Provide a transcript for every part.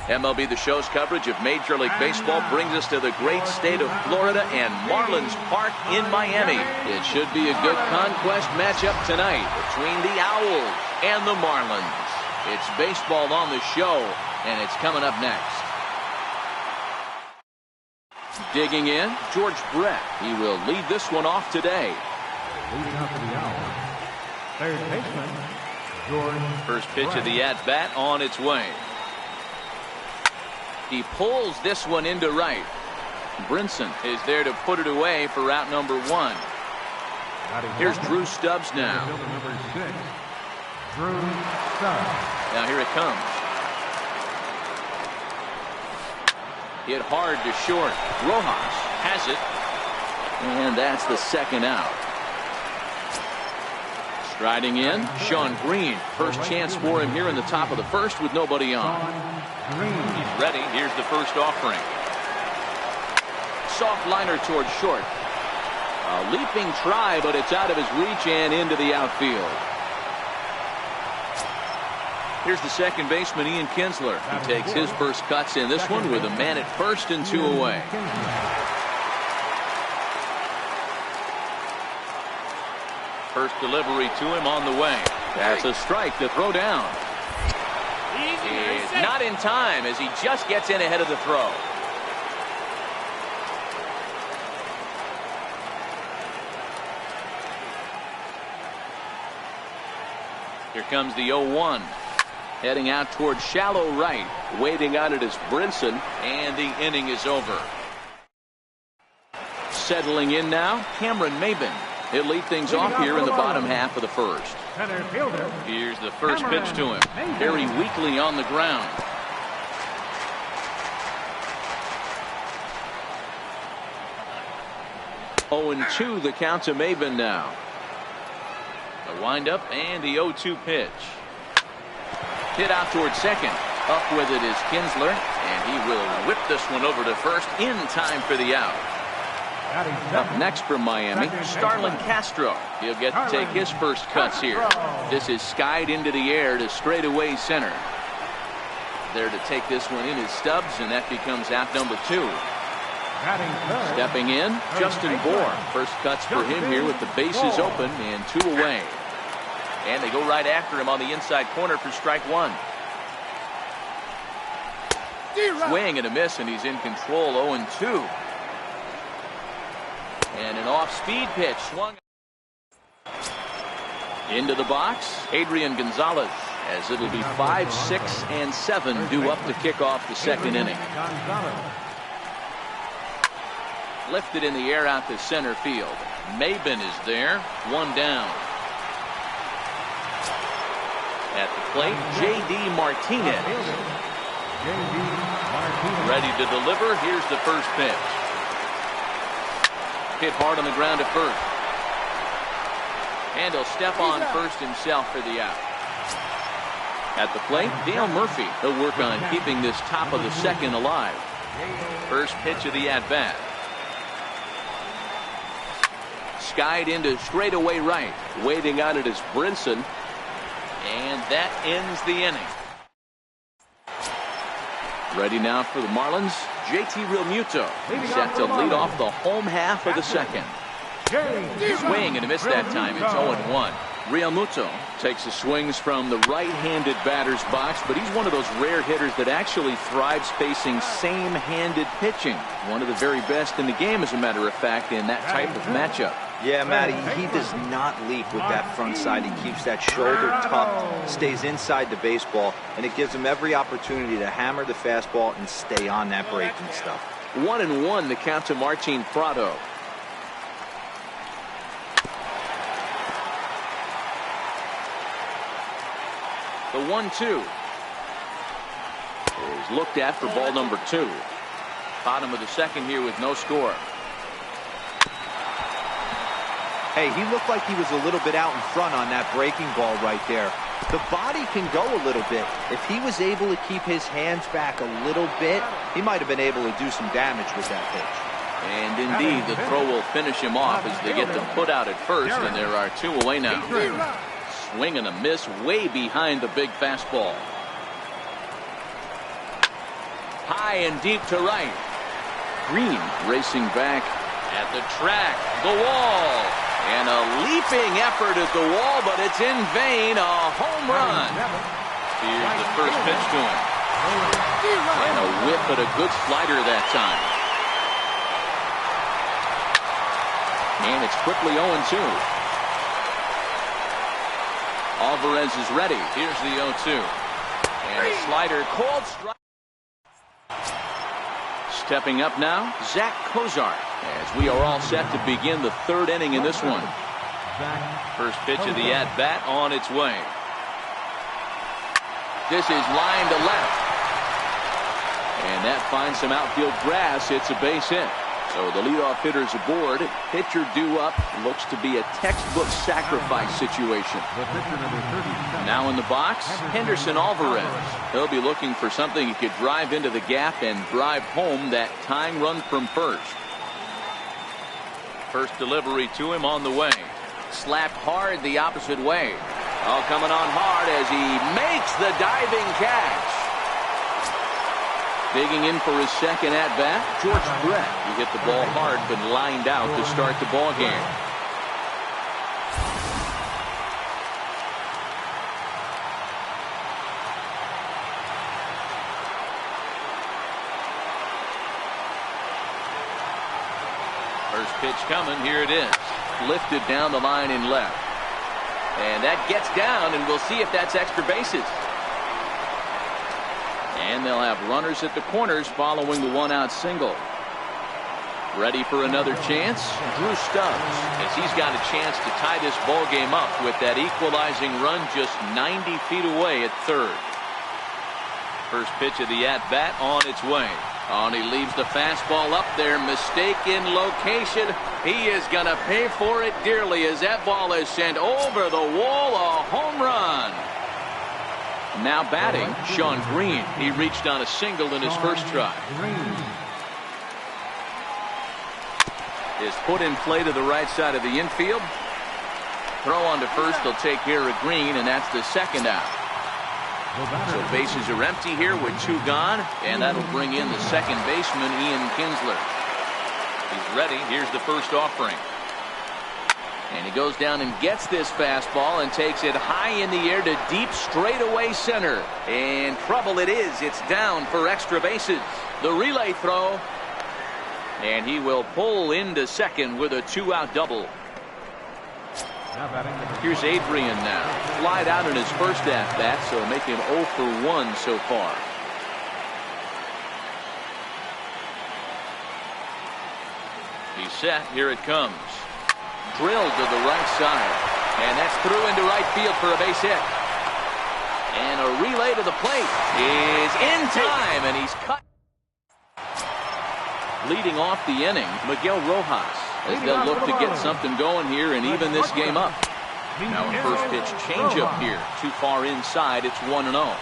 MLB The Show's coverage of Major League Baseball brings us to the great state of Florida and Marlins Park in Miami. It should be a good conquest matchup tonight between the Owls and the Marlins. It's baseball on the show, and it's coming up next. Digging in, George Brett. He will lead this one off today. Leading up to the Owls, third baseman, George First pitch Brett. of the at-bat on its way. He pulls this one into right. Brinson is there to put it away for out number 1. Here's Drew Stubbs now. Number 6, Drew Stubbs. Now here it comes. Hit hard to short. Rojas has it. And that's the second out. Striding in, Sean Green. First chance for him here in the top of the first with nobody on. He's ready. Here's the first offering. Soft liner towards short. A leaping try, but it's out of his reach and into the outfield. Here's the second baseman, Ian Kinsler. He takes his first cuts in this one with a man at first and 2 away. First delivery to him on the way. That's a strike to throw down. It's not in time as he just gets in ahead of the throw. Here comes the 0-1. Heading out towards shallow right. Waiting on it is Brinson, and the inning is over. Settling in now, Cameron Maben. He'll lead things off here in the bottom half of the first. Here's the first pitch to him. Very weakly on the ground. Oh, and 2 the count to Maben now. The windup and the 0-2 pitch. Hit out towards second. Up with it is Kinsler, and he will whip this one over to first in time for the out. Up next from Miami, Starlin Castro. He'll get to take his first cuts here. This is skied into the air to straightaway center. There to take this one in is Stubbs, and that becomes out number 2. Stepping in, Justin Bourne. First cuts for him here with the bases open and 2 away. And they go right after him on the inside corner for strike 1. Swing and a miss, and he's in control. 0-2. And an off-speed pitch swung into the box. Adrian Gonzalez, as it'll be 5, 6, and 7 due up to kick off the second inning. Lifted in the air out to center field. Maben is there. 1 down. At the plate, J.D. Martinez. Ready to deliver. Here's the first pitch. Hit hard on the ground at first. And he'll step on first himself for the out. At the plate, Dale Murphy. He'll work on keeping this top of the second alive. First pitch of the at-bat. Skied into straightaway right. Waiting on it is Brinson. And that ends the inning. Ready now for the Marlins, JT Realmuto. He's set to lead off the home half of the second. Swing and a miss that time. It's 0-1. Realmuto takes the swings from the right-handed batter's box, but he's one of those rare hitters that actually thrives facing same-handed pitching. One of the very best in the game, as a matter of fact, in that type of matchup. Yeah, Matty, he does not leap with that front side. He keeps that shoulder tucked, stays inside the baseball, and it gives him every opportunity to hammer the fastball and stay on that breaking stuff. 1-1 the count to Martin Prado. The 1-2 is looked at for ball number 2. Bottom of the second here with no score. Hey, he looked like he was a little bit out in front on that breaking ball right there. The body can go a little bit. If he was able to keep his hands back a little bit, he might have been able to do some damage with that pitch. And indeed, the throw will finish him off as they get the put out at first, and there are 2 away now. Swing and a miss way behind the big fastball. High and deep to right. Green racing back at the track. The wall. And a leaping effort at the wall, but it's in vain. A home run. Here's the first pitch to him. And a whip, but a good slider that time. And it's quickly 0-2. Alvarez is ready. Here's the 0-2. And a slider called strike. Stepping up now, Zach Kozar, as we are all set to begin the third inning in this one. First pitch of the at-bat on its way. This is line to left. And that finds some outfield grass. It's a base hit. So the leadoff hitter's aboard. Pitcher due up. Looks to be a textbook sacrifice situation. Now in the box, Henderson Alvarez. He'll be looking for something he could drive into the gap and drive home that tying run from first. First delivery to him on the way. Slapped hard the opposite way. Oh, coming on hard as he makes the diving catch. Digging in for his second at-bat, George Brett. He hit the ball hard but lined out to start the ball game. First pitch coming. Here it is. Lifted down the line in left. And that gets down, and we'll see if that's extra bases. And they'll have runners at the corners following the one-out single. Ready for another chance? Drew Stubbs, as he's got a chance to tie this ball game up with that equalizing run just 90 feet away at third. First pitch of the at-bat on its way. Oh, and he leaves the fastball up there. Mistaken location. He is going to pay for it dearly as that ball is sent over the wall. A home run. Now batting, Sean Green. He reached on a single in his first try. Is put in play to the right side of the infield. Throw on to first. They'll take care of Green, and that's the second out. So bases are empty here with two gone, and that'll bring in the second baseman, Ian Kinsler. He's ready. Here's the first offering. And he goes down and gets this fastball and takes it high in the air to deep straightaway center. And trouble it is. It's down for extra bases. The relay throw. And he will pull into second with a two-out double. Here's Adrian now. Flied out in his first at-bat, so make him 0 for 1 so far. He's set. Here it comes. Drilled to the right side. And that's through into right field for a base hit. And a relay to the plate is in time, and he's cut. Leading off the inning, Miguel Rojas, as they'll look to get something going here and even this game up. Now a first pitch changeup here. Too far inside. It's 1-0.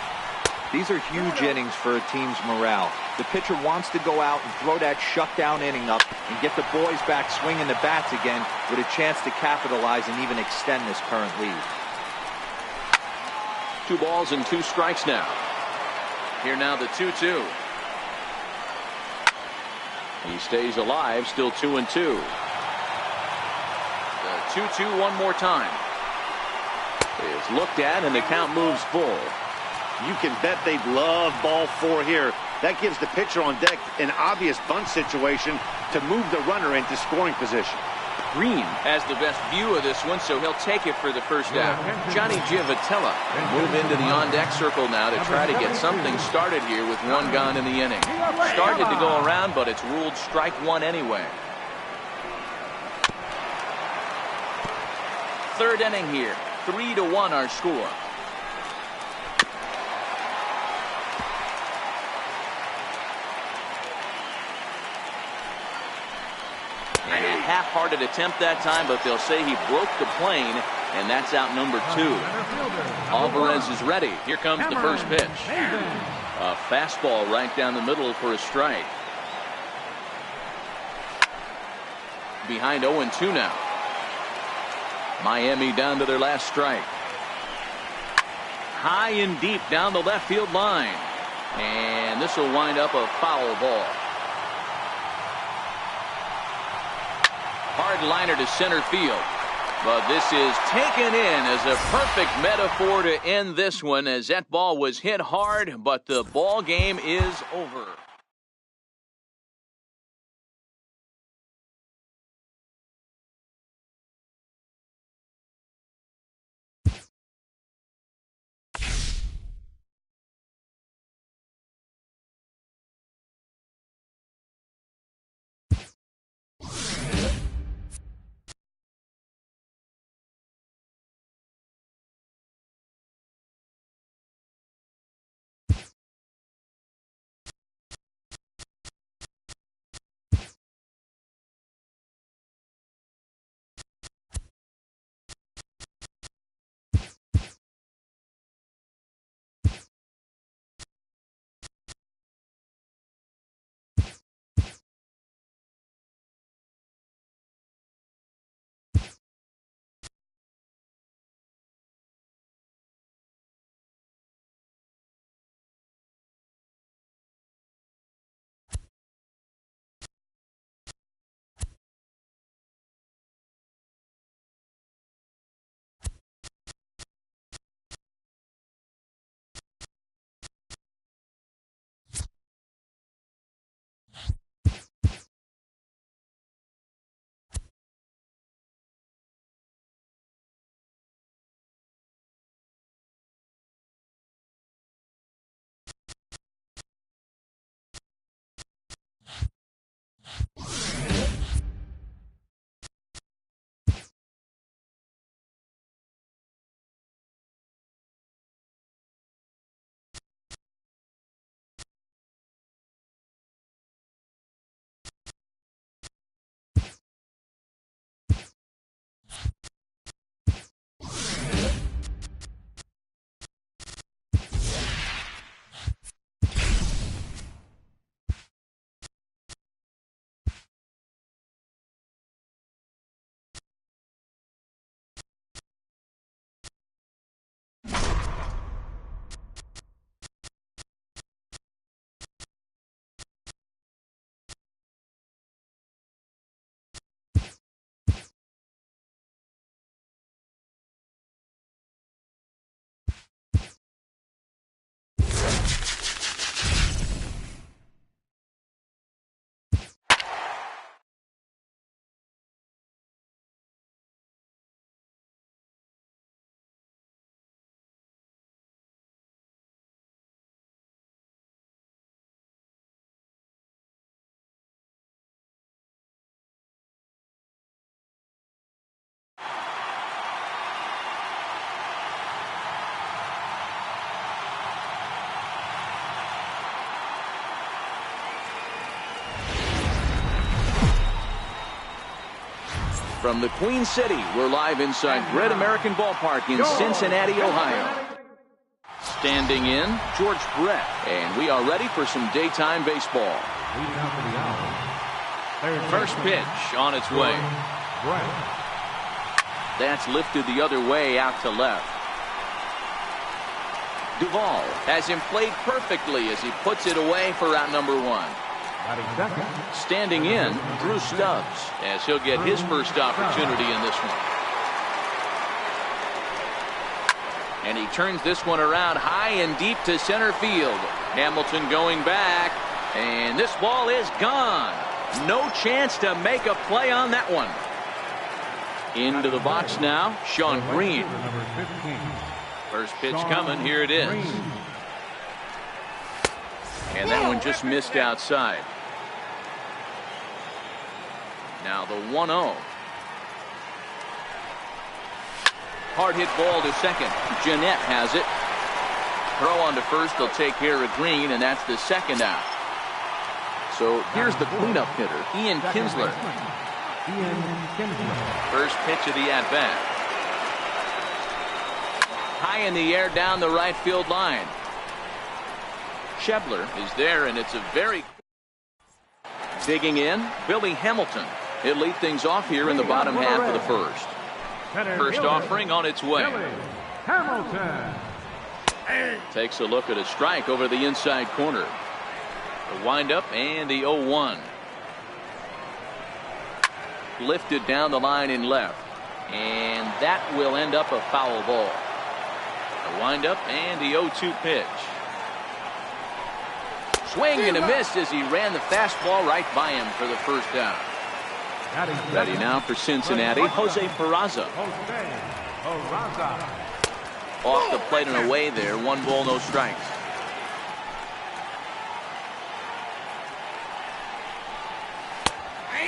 These are huge innings for a team's morale. The pitcher wants to go out and throw that shutdown inning up and get the boys back swinging the bats again with a chance to capitalize and even extend this current lead. 2 balls and 2 strikes now. Here now the 2-2. He stays alive, still 2-2. The 2-2 one more time. Is looked at and the count moves full. You can bet they'd love ball 4 here. That gives the pitcher on deck an obvious bunt situation to move the runner into scoring position. Green has the best view of this one, so he'll take it for the first out. Johnny Giavotella will move into the on-deck circle now to try to get something started here with 1 gone in the inning. Started to go around, but it's ruled strike 1 anyway. Third inning here. 3-1 our score. And a half-hearted attempt that time, but they'll say he broke the plane, and that's out number 2. Alvarez is ready. Here comes the first pitch. A fastball right down the middle for a strike. Behind 0-2 now. Miami down to their last strike. High and deep down the left field line. And this will wind up a foul ball. Hard liner to center field. But this is taken in as a perfect metaphor to end this one, as that ball was hit hard, but the ball game is over. From the Queen City, we're live inside Great American Ballpark in Cincinnati, Ohio. Standing in, George Brett, and we are ready for some daytime baseball. First pitch on its way. That's lifted the other way out to left. Duvall has him played perfectly as he puts it away for out number one. Standing in, Drew Stubbs, as he'll get his first opportunity in this one. And he turns this one around high and deep to center field. Hamilton going back, and this ball is gone. No chance to make a play on that one. Into the box now, Sean Green. First pitch coming, here it is. And that one just missed outside. Now the 1-0. Hard hit ball to second. Jeanette has it. Throw on to first. They'll take care of Green, and that's the second out. So here's the cleanup hitter, Ian Kinsler. First pitch of the at-bat. High in the air down the right field line. Shebler is there, and it's a very... Digging in, Billy Hamilton. He'll lead things off here in the bottom half of the first. First offering on its way. Hamilton. Takes a look at a strike over the inside corner. The windup and the 0-1. Lifted down the line in left. And that will end up a foul ball. The windup and the 0-2 pitch. Swing and a miss as he ran the fastball right by him for the first down. Ready now for Cincinnati, Jose Peraza. Off the plate and away there. 1 ball, no strikes.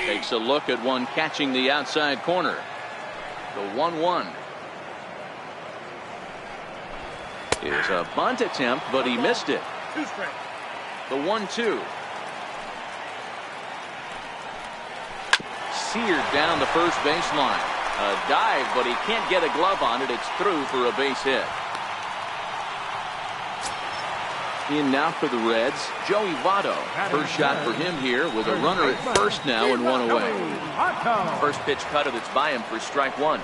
Takes a look at one catching the outside corner. The 1-1 is a bunt attempt, but he missed it. The 1-2. Seared down the first baseline. A dive, but he can't get a glove on it. It's through for a base hit. In now for the Reds, Joey Votto. First shot for him here with a runner at first now and 1 away. First pitch cutter that's by him for strike 1.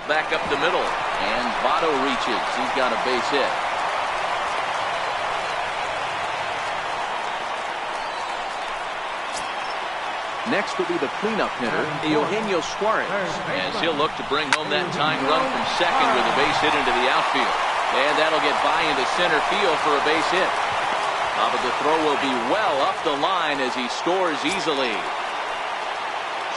Back up the middle, and Votto reaches. He's got a base hit. Next will be the cleanup hitter, Eugenio Suarez, as he'll look to bring home that tying run from second with a base hit into the outfield. And that'll get by into center field for a base hit. But the throw will be well up the line as he scores easily.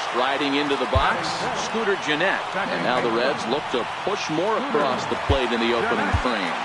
Striding into the box, Scooter Gennett. And now the Reds look to push more across the plate in the opening frame.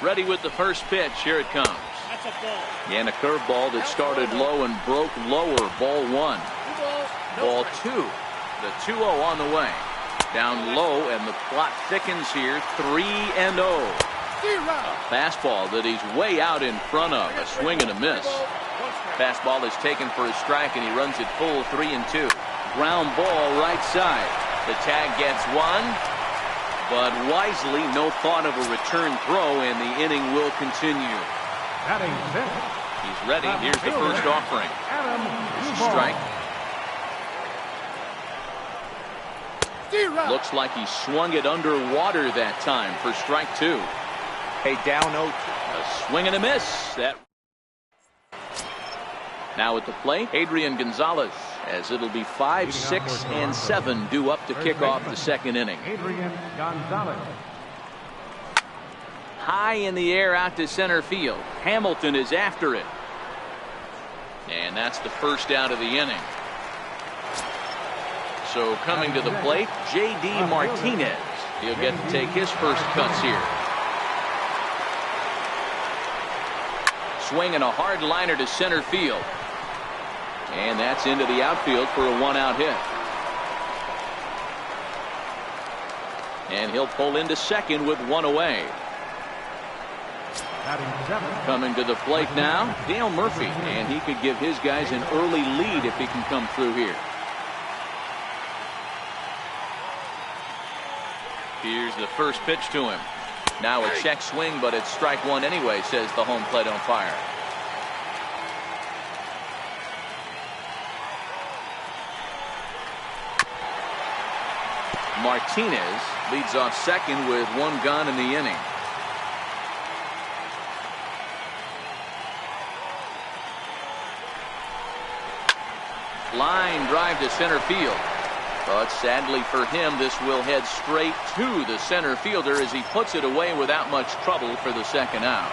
Ready with the first pitch. Here it comes. That's a ball. And a curveball that started low and broke lower. Ball one. Ball two. The 2-0 on the way. Down low, and the plot thickens here. 3-0. A fastball that he's way out in front of. A swing and a miss. Fastball is taken for a strike, and he runs it full 3-2. Ground ball right side. The tag gets one, but wisely, no thought of a return throw, and the inning will continue. Batting fifth. He's ready. Here's the first offering. This is a strike. Looks like he swung it underwater that time for strike two. Hey, down 0. A swing and a miss. That. Now at the plate, Adrian Gonzalez, as it'll be 5, 6, and 7 due up to kick off the second inning. Adrian Gonzalez. High in the air out to center field. Hamilton is after it. And that's the first out of the inning. So coming to the plate, J.D. Martinez. He'll get to take his first cuts here. Swinging a hard liner to center field. And that's into the outfield for a 1-out hit. And he'll pull into second with 1 away. Coming to the plate now, Dale Murphy. And he could give his guys an early lead if he can come through here. Here's the first pitch to him. Now a check swing, but it's strike one anyway, says the home plate umpire. Martinez leads off second with 1 gone in the inning. Line drive to center field. But sadly for him, this will head straight to the center fielder as he puts it away without much trouble for the second out.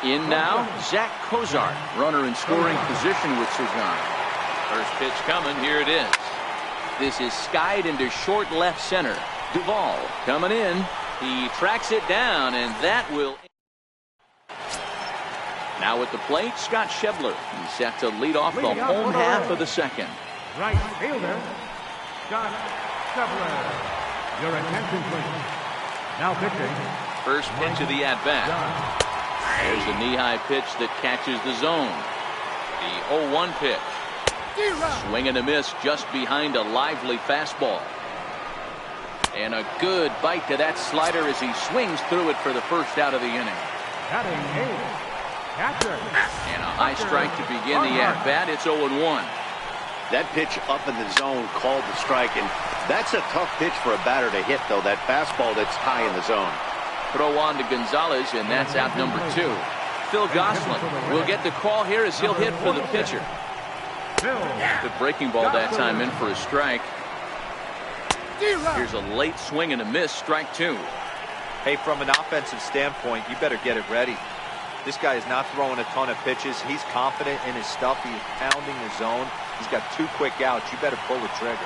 In now, Zach Cozart, runner in scoring position with Sagan. First pitch coming, here it is. This is skied into short left center. Duvall coming in. He tracks it down, and that will. Now at the plate, Scott Schebler. He's set to lead off the home half of the second. Right fielder, Scott Schebler. Your attention, please. Now pitching. First pitch of the at-bat. There's a knee-high pitch that catches the zone. The 0-1 pitch. Swing and a miss just behind a lively fastball. And a good bite to that slider as he swings through it for the first out of the inning. Batting eighth, catcher. And a high strike to begin the at-bat. It's 0-1. That pitch up in the zone called the strike, and that's a tough pitch for a batter to hit, though, that fastball that's high in the zone. Throw on to Gonzalez, and that's out number 2. Phil Gosselin will get the call here as he'll hit for the pitcher. The breaking ball that time in for a strike. Here's a late swing and a miss, strike 2. Hey, from an offensive standpoint, you better get it ready. This guy is not throwing a ton of pitches. He's confident in his stuff. He's pounding the zone. He's got 2 quick outs. You better pull the trigger.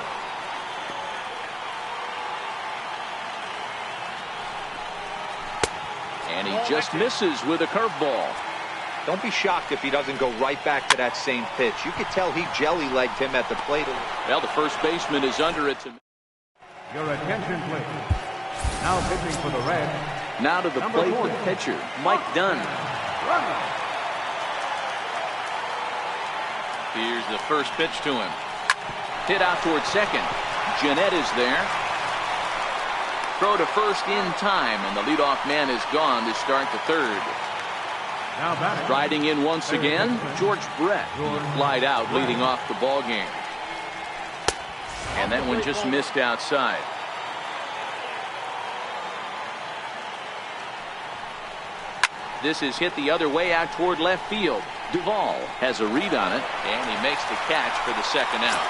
And he just misses with a curveball. Don't be shocked if he doesn't go right back to that same pitch. You could tell he jelly-legged him at the plate. Well, the first baseman is under it. Your attention, please. Now pitching for the Reds. Now to the plate, the pitcher, Mike Dunn. Here's the first pitch to him. Hit out towards second. Jeanette is there. Throw to first in time, and the leadoff man is gone to start the third. Now batting. Riding in once again, George Brett. He flied out, leading off the ball game. And that one just missed outside. This is hit the other way out toward left field. Duvall has a read on it, and he makes the catch for the second out.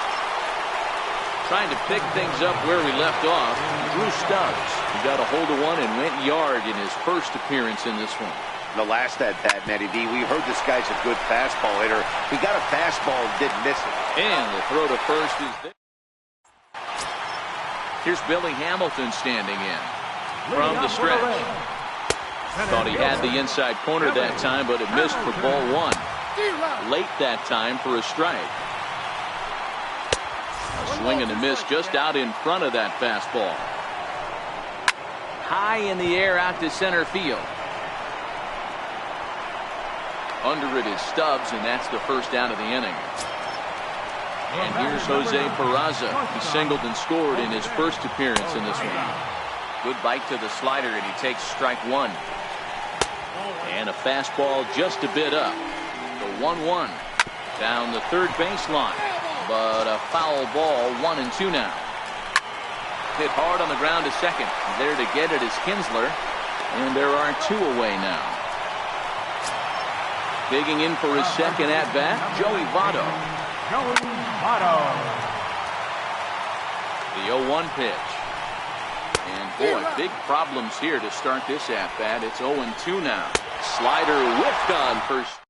Trying to pick things up where we left off, Drew Stubbs. He got a hold of one and went yard in his first appearance in this one. The last at-bat, Matty D, we heard this guy's a good fastball hitter. He got a fastball and didn't miss it. And the throw to first is there. Here's Billy Hamilton standing in from the stretch. Thought he had the inside corner that time, but it missed for ball one. Late that time for a strike. A swing and a miss just out in front of that fastball. High in the air out to center field. Under it is Stubbs, and that's the first out of the inning. And here's Jose Peraza. He singled and scored in his first appearance in this one. Good bite to the slider, and he takes strike one. And a fastball just a bit up. The 1-1 down the third baseline, but a foul ball. 1-2 now. Hit hard on the ground to second. There to get it is Kinsler, and there are two away now. Digging in for his second at bat, Joey Votto. The 0-1 pitch. And boy, big problems here to start this at bat. It's 0-2 now. Slider whiffed on first.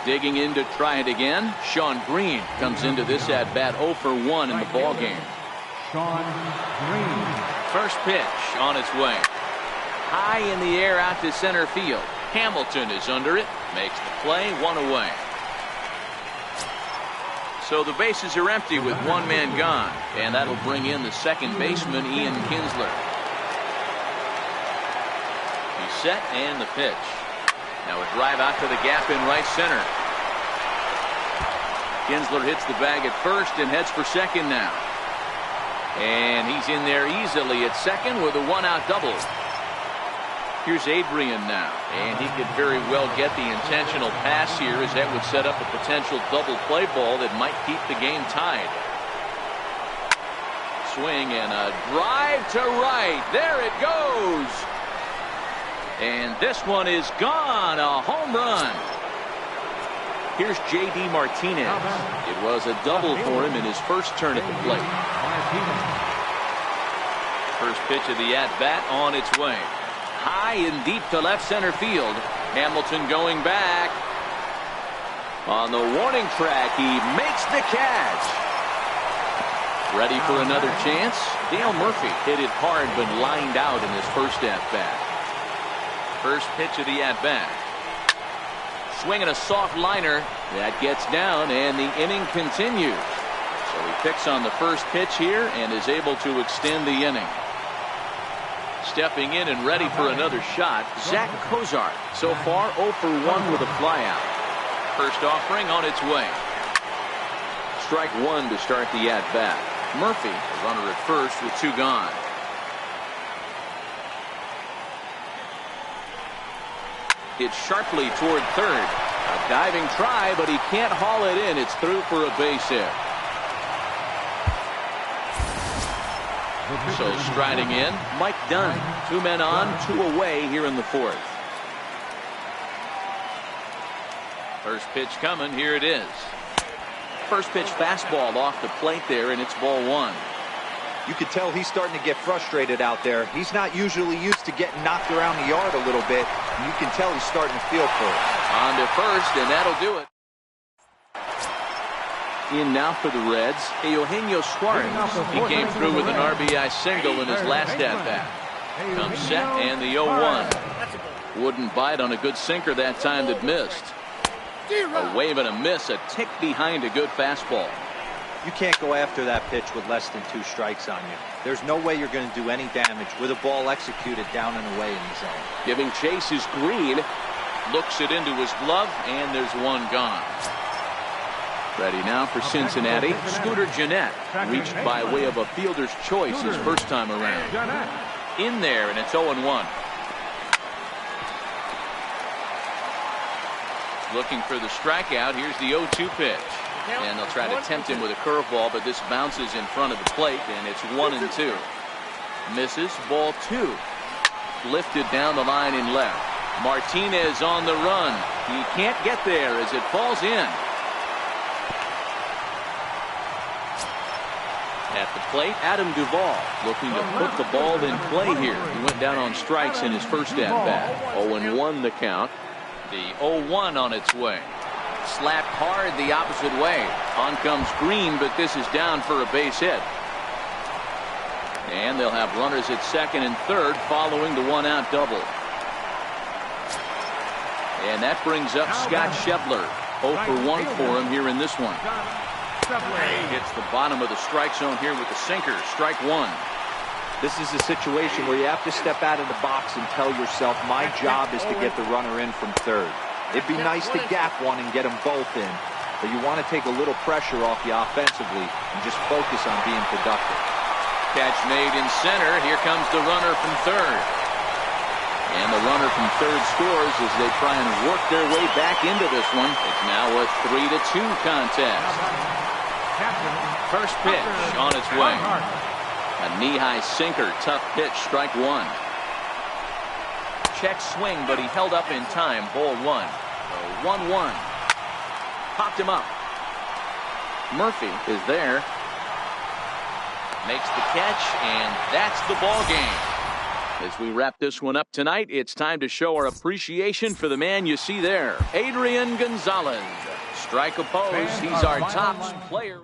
Digging in to try it again. Sean Green comes into this at bat 0 for 1 in the ball game. Sean Green. First pitch on its way. High in the air out to center field. Hamilton is under it. Makes the play. One away. So the bases are empty with one man gone, and that'll bring in the second baseman, Ian Kinsler. He's set, and the pitch. Now a drive out to the gap in right center. Kinsler hits the bag at first and heads for second now. And he's in there easily at second with a one-out double. Here's Adrian now, and he could very well get the intentional pass here, as that would set up a potential double play ball that might keep the game tied. Swing and a drive to right. There it goes. And this one is gone. A home run. Here's J.D. Martinez. It was a double for him in his first turn at the plate. First pitch of the at-bat on its way. High and deep to left center field. Hamilton going back. On the warning track, he makes the catch. Ready for another chance? Dale Murphy hit it hard but lined out in his first at-bat. First pitch of the at-bat. Swinging a soft liner. That gets down, and the inning continues. So he picks on the first pitch here and is able to extend the inning. Stepping in and ready for another shot, Zach Cozart. So far 0 for 1 with a flyout. First offering on its way. Strike one to start the at-bat. Murphy, a runner at first with two gone. Hit sharply toward third. A diving try, but he can't haul it in. It's through for a base hit. So striding in, Mike Dunn. Two men on, two away here in the fourth. First pitch coming. Here it is. First pitch fastball off the plate there, and it's ball one. You could tell he's starting to get frustrated out there. He's not usually used to getting knocked around the yard a little bit. You can tell he's starting to feel for it. On to first, and that'll do it. In now for the Reds, Eugenio Suarez. He came through with an RBI single in his last at-bat. Comes set, and the 0-1. Wouldn't bite on a good sinker that time that missed. A wave and a miss, a tick behind a good fastball. You can't go after that pitch with less than 2 strikes on you. There's no way you're going to do any damage with a ball executed down and away in the zone. Giving chase is Green. Looks it into his glove, and there's one gone. Ready now for Cincinnati. Scooter Gennett reached by way of a fielder's choice his first time around. In there, and it's 0-1. Looking for the strikeout. Here's the 0-2 pitch. And they'll try to tempt him with a curveball, but this bounces in front of the plate, and it's 1-2. Misses, ball 2. Lifted down the line in left. Martinez on the run. He can't get there as it falls in. At the plate, Adam Duvall looking to put the ball in play here. He went down on strikes in his first at-bat. 0-1 the count. The 0-1 on its way. Slapped hard the opposite way. On comes Green, but this is down for a base hit. And they'll have runners at second and third following the one-out double. And that brings up Scott Schebler. 0 for 1 for him here in this one. He hits the bottom of the strike zone here with the sinker. Strike one. This is a situation where you have to step out of the box and tell yourself, my job is to get the runner in from third. It'd be nice to gap one and get them both in, but you want to take a little pressure off you offensively and just focus on being productive. Catch made in center. Here comes the runner from third. And the runner from third scores as they try and work their way back into this one. It's now a 3-2 contest. First pitch on its way. A knee-high sinker, tough pitch, strike one. Check swing, but he held up in time, ball one. 1-1. Popped him up. Murphy is there. Makes the catch, and that's the ball game. As we wrap this one up tonight, it's time to show our appreciation for the man you see there, Adrian Gonzalez. Strike opposed, he's our top player.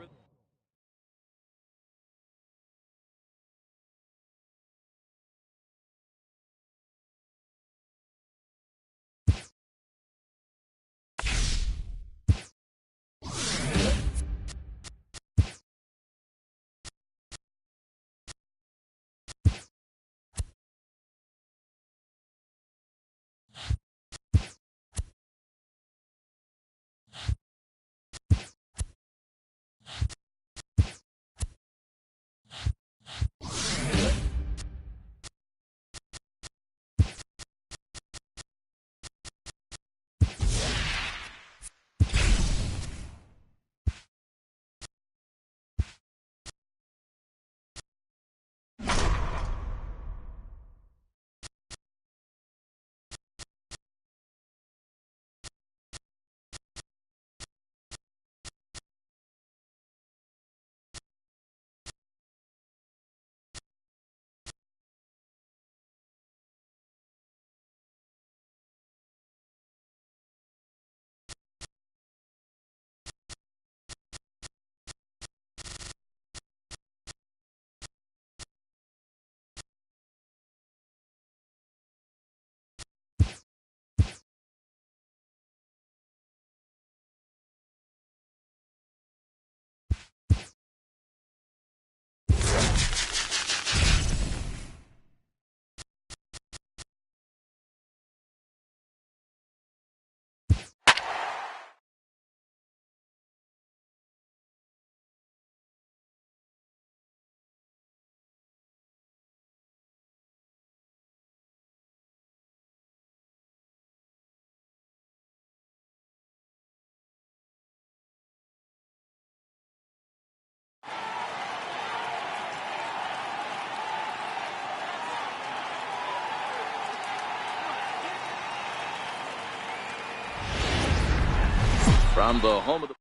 From the home of the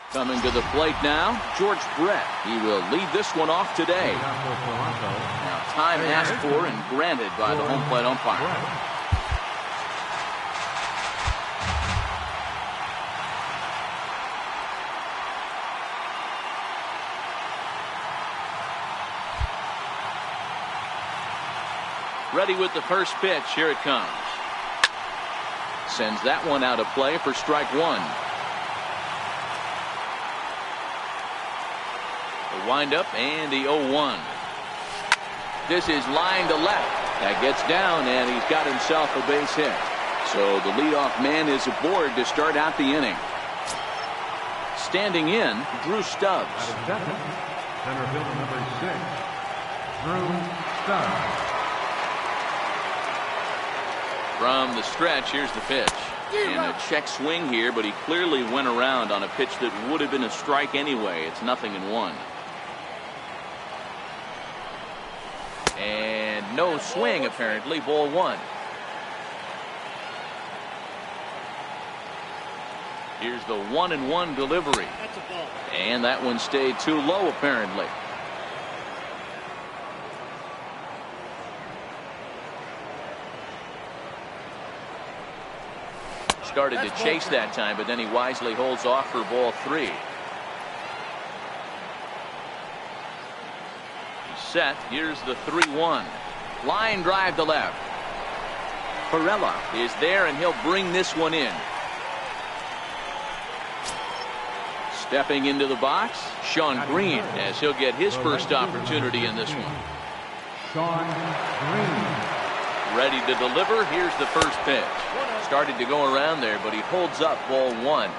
coming to the plate now, George Brett. He will lead this one off today. Now time asked for and granted by the home plate umpire. Ready with the first pitch. Here it comes. Sends that one out of play for strike one. The windup and the 0-1. This is line to left. That gets down, and he's got himself a base hit. So the leadoff man is aboard to start out the inning. Standing in, Drew Stubbs. Center fielder number 6, Drew Stubbs. From the stretch, here's the pitch. And a check swing here, but he clearly went around on a pitch that would have been a strike anyway. It's 0-1. And no swing, apparently. Ball one. Here's the 1-1 delivery. And that one stayed too low, apparently. Started to chase that time, but then he wisely holds off for ball three. He set. Here's the 3-1. Line drive to left. Perella is there, and he'll bring this one in. Stepping into the box, Sean Green, as he'll get his first opportunity in this one. Sean Green. Ready to deliver. Here's the first pitch. Started to go around there, but he holds up ball one.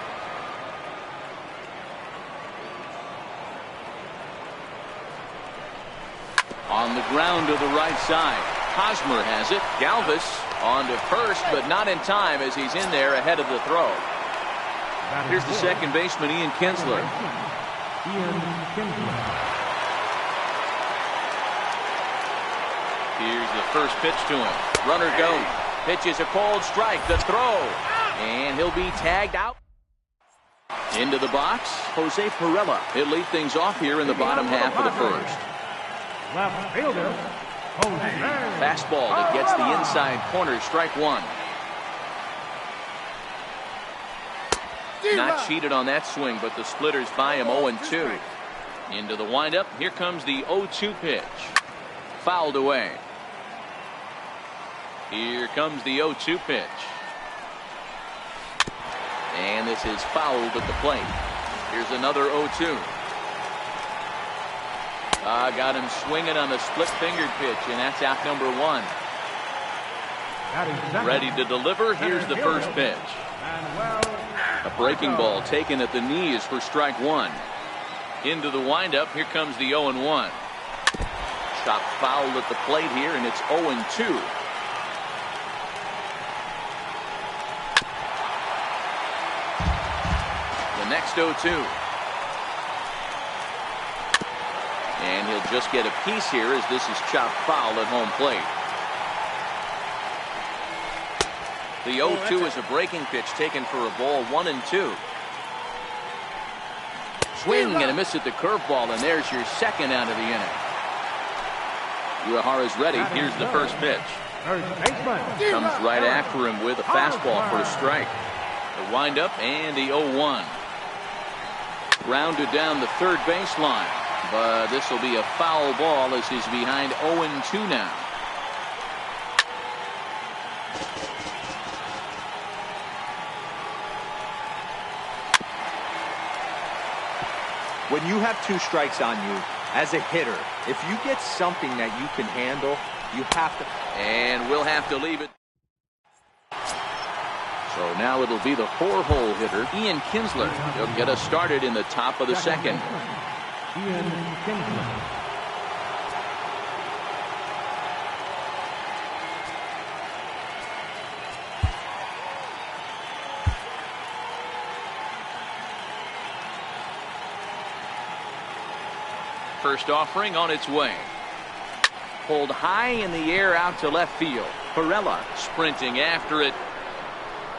On the ground to the right side. Hosmer has it. Galvis on to first, but not in time as he's in there ahead of the throw. Here's the second baseman, Ian Kinsler. Ian Kinsler. Here's the first pitch to him. Runner goes. Pitches a cold strike. The throw. And he'll be tagged out. Into the box, Jose Perella. He'll lead things off here in the bottom half of the first. Left fielder, Jose. Fastball that gets the inside corner. Strike one. Not cheated on that swing, but the splitters by him 0-2. Into the windup. Here comes the 0-2 pitch. Fouled away. Here comes the 0-2 pitch. And this is fouled at the plate. Here's another 0-2. Got him swinging on the split-fingered pitch, and that's out number one. Ready to deliver. Here's the first pitch. A breaking ball taken at the knees for strike one. Into the windup. Here comes the 0-1. Chop fouled at the plate here, and it's 0-2. The next 0-2. And he'll just get a piece here as this is chopped foul at home plate. The 0-2 is a breaking pitch taken for a ball 1-2. Swing and a miss at the curveball, and there's your second out of the inning. Uehara's ready. Here's the first pitch. Comes right after him with a fastball for a strike. The windup and the 0-1. Grounded down the third baseline. But this will be a foul ball as he's behind 0-2 now. When you have two strikes on you, as a hitter, if you get something that you can handle, you have to. And we'll have to leave it. So now it'll be the four-hole hitter, Ian Kinsler. He'll get us started in the top of the second. Ian Kinsler. First offering on its way. Pulled high in the air out to left field. Perella sprinting after it.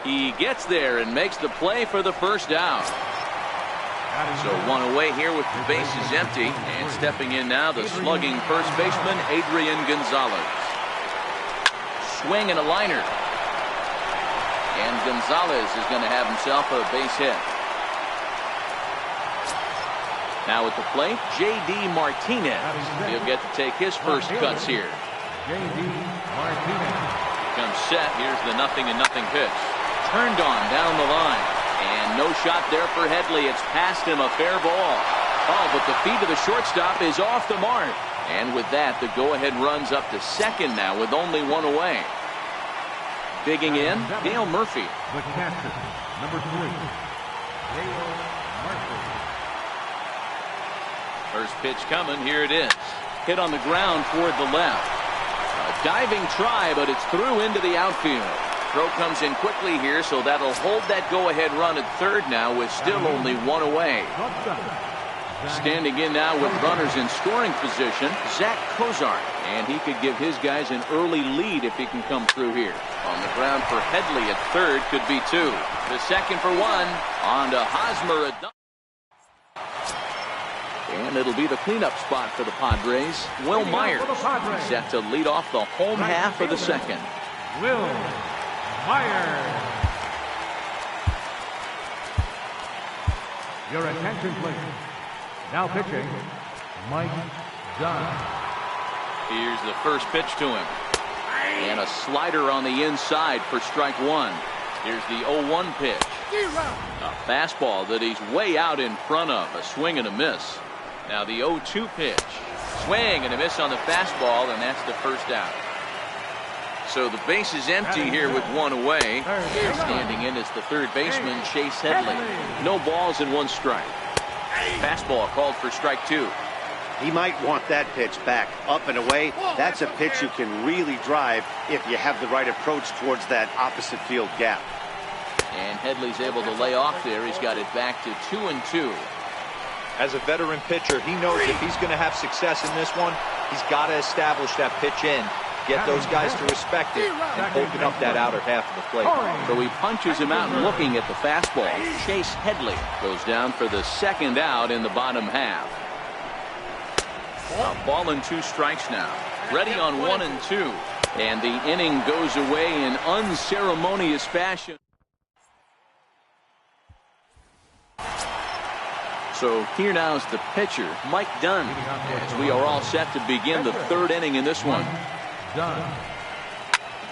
He gets there and makes the play for the first out. So one away here with the bases empty. And stepping in now, the slugging first baseman, Adrian Gonzalez. Swing and a liner. And Gonzalez is going to have himself a base hit. Now at the plate, J.D. Martinez. He'll get to take his first cuts here. J.D. Martinez. Comes set. Here's the 0-0 pitch. Turned on down the line. And no shot there for Headley. It's past him, a fair ball. Oh, but the feed to the shortstop is off the mark. And with that, the go-ahead runs up to second now with only one away. Digging in, Dale Murphy. The catcher, number 3, Dale Murphy. First pitch coming. Here it is. Hit on the ground toward the left. A diving try, but it's through into the outfield. Throw comes in quickly here, so that'll hold that go-ahead run at third now with still only one away. Standing in now with runners in scoring position, Zach Cozart. And he could give his guys an early lead if he can come through here. On the ground for Headley at third, could be two. The second for one. On to Hosmer. And it'll be the cleanup spot for the Padres. Will Myers set to lead off the home half of the second. Will Myers. Your attention, please. Now pitching, Mike Dunn. Here's the first pitch to him. And a slider on the inside for strike one. Here's the 0-1 pitch. A fastball that he's way out in front of. A swing and a miss. Now the 0-2 pitch. Swing and a miss on the fastball, and that's the first out. So the base is empty here with one away. Standing in is the third baseman, Chase Headley. No balls and one strike. Fastball called for strike two. He might want that pitch back, up and away. That's a pitch you can really drive if you have the right approach towards that opposite field gap. And Headley's able to lay off there. He's got it back to 2-2. As a veteran pitcher, he knows if he's going to have success in this one, he's got to establish that pitch in, get those guys to respect it, and open up that outer half of the plate. So he punches him out and looking at the fastball. Chase Headley goes down for the second out in the bottom half. A ball and two strikes now. Ready on 1-2. And the inning goes away in unceremonious fashion. So here now is the pitcher, Mike Dunn, as we are all set to begin the third inning in this one.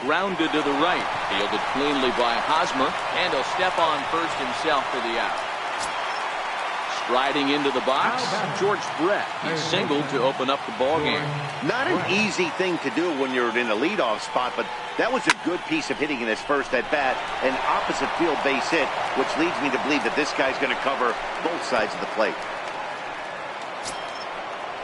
Grounded to the right, fielded cleanly by Hosmer, and he'll step on first himself for the out. Striding into the box, George Brett. He singled to open up the ball game. Not an easy thing to do when you're in a leadoff spot, but that was a good piece of hitting in his first at bat, an opposite field base hit, which leads me to believe that this guy's going to cover both sides of the plate.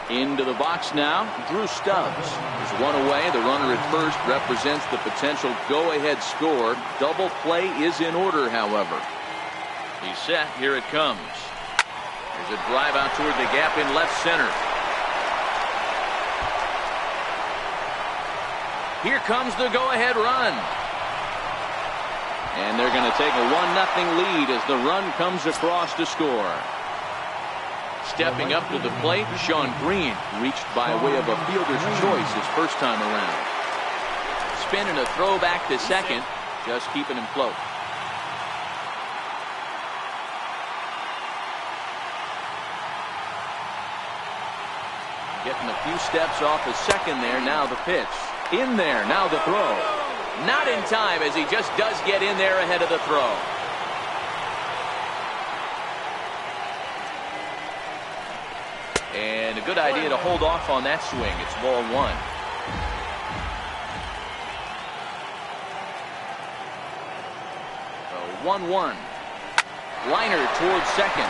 Into the box now, Drew Stubbs. There's one away. The runner at first represents the potential go-ahead score. Double play is in order, however. He's set. Here it comes. There's a drive out toward the gap in left center. Here comes the go-ahead run. And they're going to take a 1-0 lead as the run comes across to score. Stepping up to the plate, Sean Green, reached by way of a fielder's choice his first time around. Spin and a throw back to second, just keeping him float. Getting a few steps off the second there. Now the pitch. In there. Now the throw. Not in time, as he just does get in there ahead of the throw. And a good idea to hold off on that swing. It's ball one. So 1-1. Liner towards second.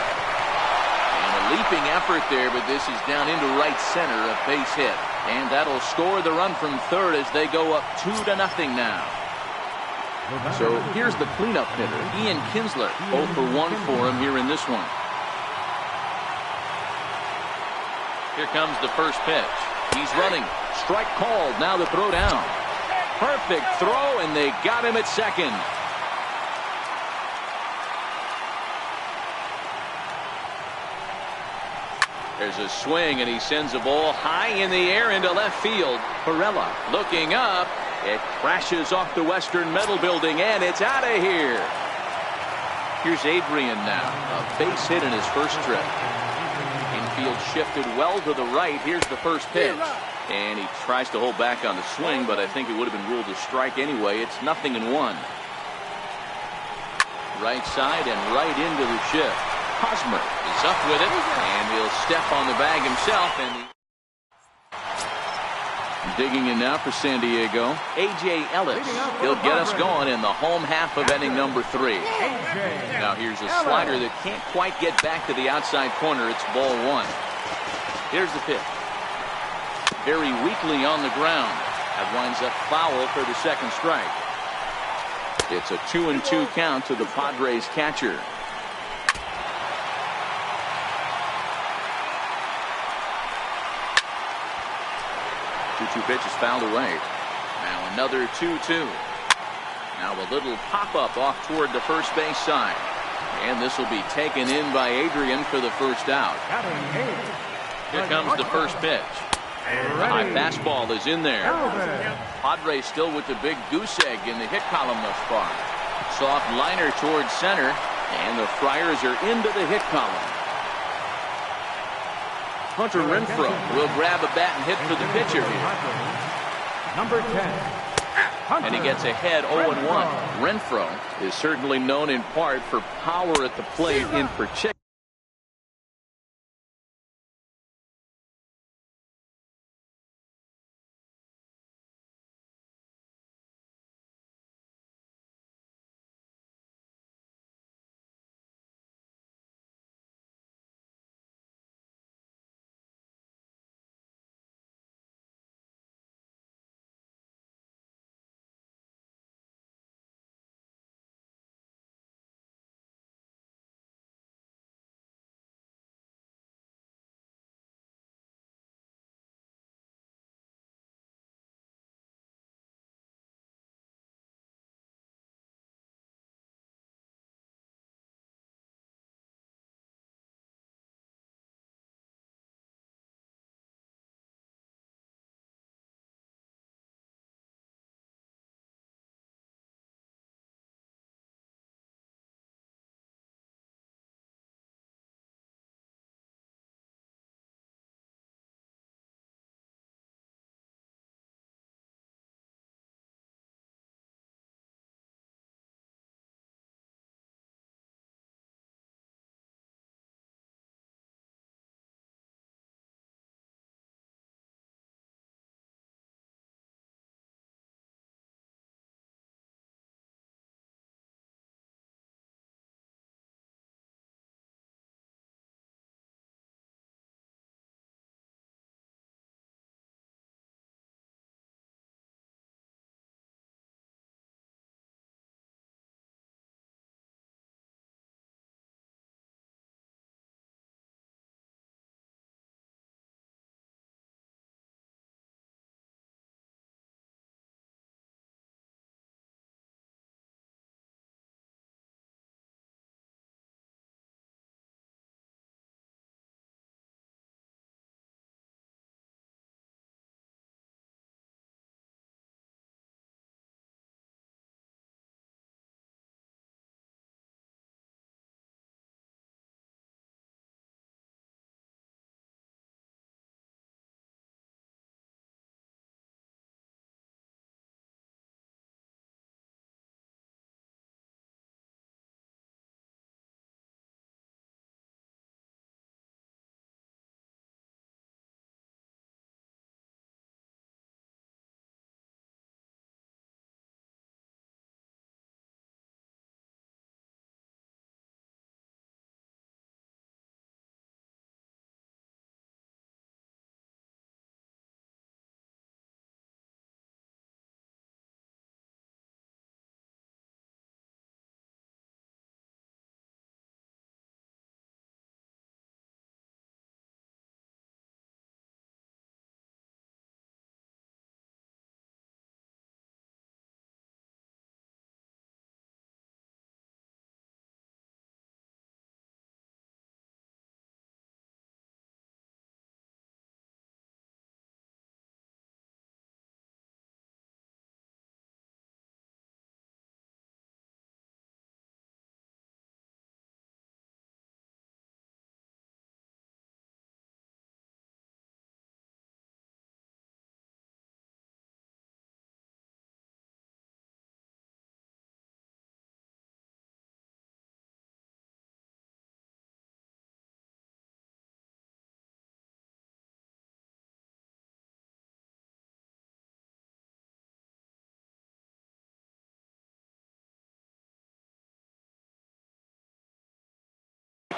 Leaping effort there, but this is down into right center, a base hit. And that'll score the run from third as they go up 2-0 now. So here's the cleanup hitter, Ian Kinsler. 0 for 1 for him here in this one. Here comes the first pitch. He's running. Strike called. Now the throw down. Perfect throw, and they got him at second. There's a swing, and he sends a ball high in the air into left field. Perella looking up. It crashes off the Western Metal Building, and it's out of here. Here's Adrian now. A base hit in his first trip. Infield shifted well to the right. Here's the first pitch. And he tries to hold back on the swing, but I think it would have been ruled a strike anyway. It's 0-1. Right side and right into the shift. Hosmer is up with it, and he'll step on the bag himself. And digging in now for San Diego, A.J. Ellis. He'll get us going in the home half of inning number 3. Now here's a slider that can't quite get back to the outside corner. It's ball one. Here's the pitch. Very weakly on the ground. That winds up foul for the second strike. It's a 2-2 count to the Padres catcher. 2-2 pitch is fouled away. Now another 2-2. Now a little pop-up off toward the first base side. And this will be taken in by Adrian for the first out. Here comes the first pitch. The high fastball is in there. Padres still with the big goose egg in the hit column thus far. Soft liner towards center. And the Friars are into the hit column. Hunter Renfroe will grab a bat and hit for the pitcher here. Number 10. Hunter And he gets ahead 0-1. Renfroe is certainly known in part for power at the plate in particular.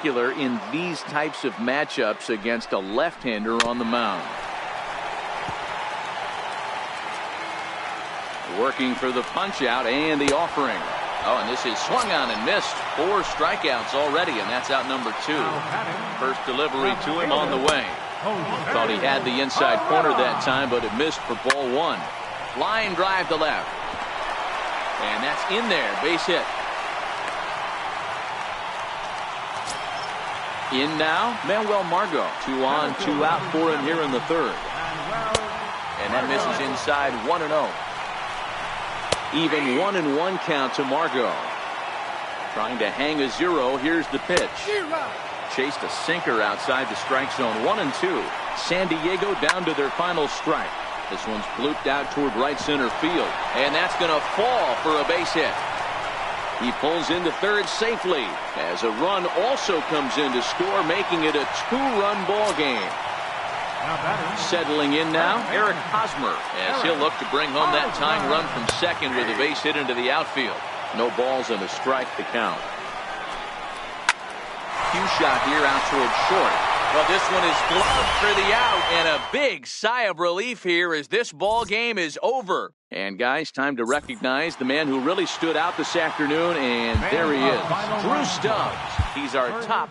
In these types of matchups against a left-hander on the mound. Working for the punch out and the offering. Oh, and this is swung on and missed. 4 strikeouts already, and that's out number 2. First delivery to him on the way. Thought he had the inside corner that time, but it missed for ball 1. Line drive to left. And that's in there. Base hit. In now, Manuel Margot. 2 on, 2 out for him here in the 3rd. And that misses inside 1-0. Even 1-1 count to Margot. Trying to hang a 0. Here's the pitch. Chased a sinker outside the strike zone. 1-2. San Diego down to their final strike. This one's blooped out toward right center field. And that's going to fall for a base hit. He pulls into third safely as a run also comes in to score, making it a 2-run ball game. Settling in now, Eric Hosmer, as he'll look to bring home that tying run from second with a base hit into the outfield. No balls and a strike to count. Cue shot here out toward short. Well, this one is gloved for the out, and a big sigh of relief here as this ball game is over. And guys, time to recognize the man who really stood out this afternoon, and there he is, Drew Stubbs. He's our top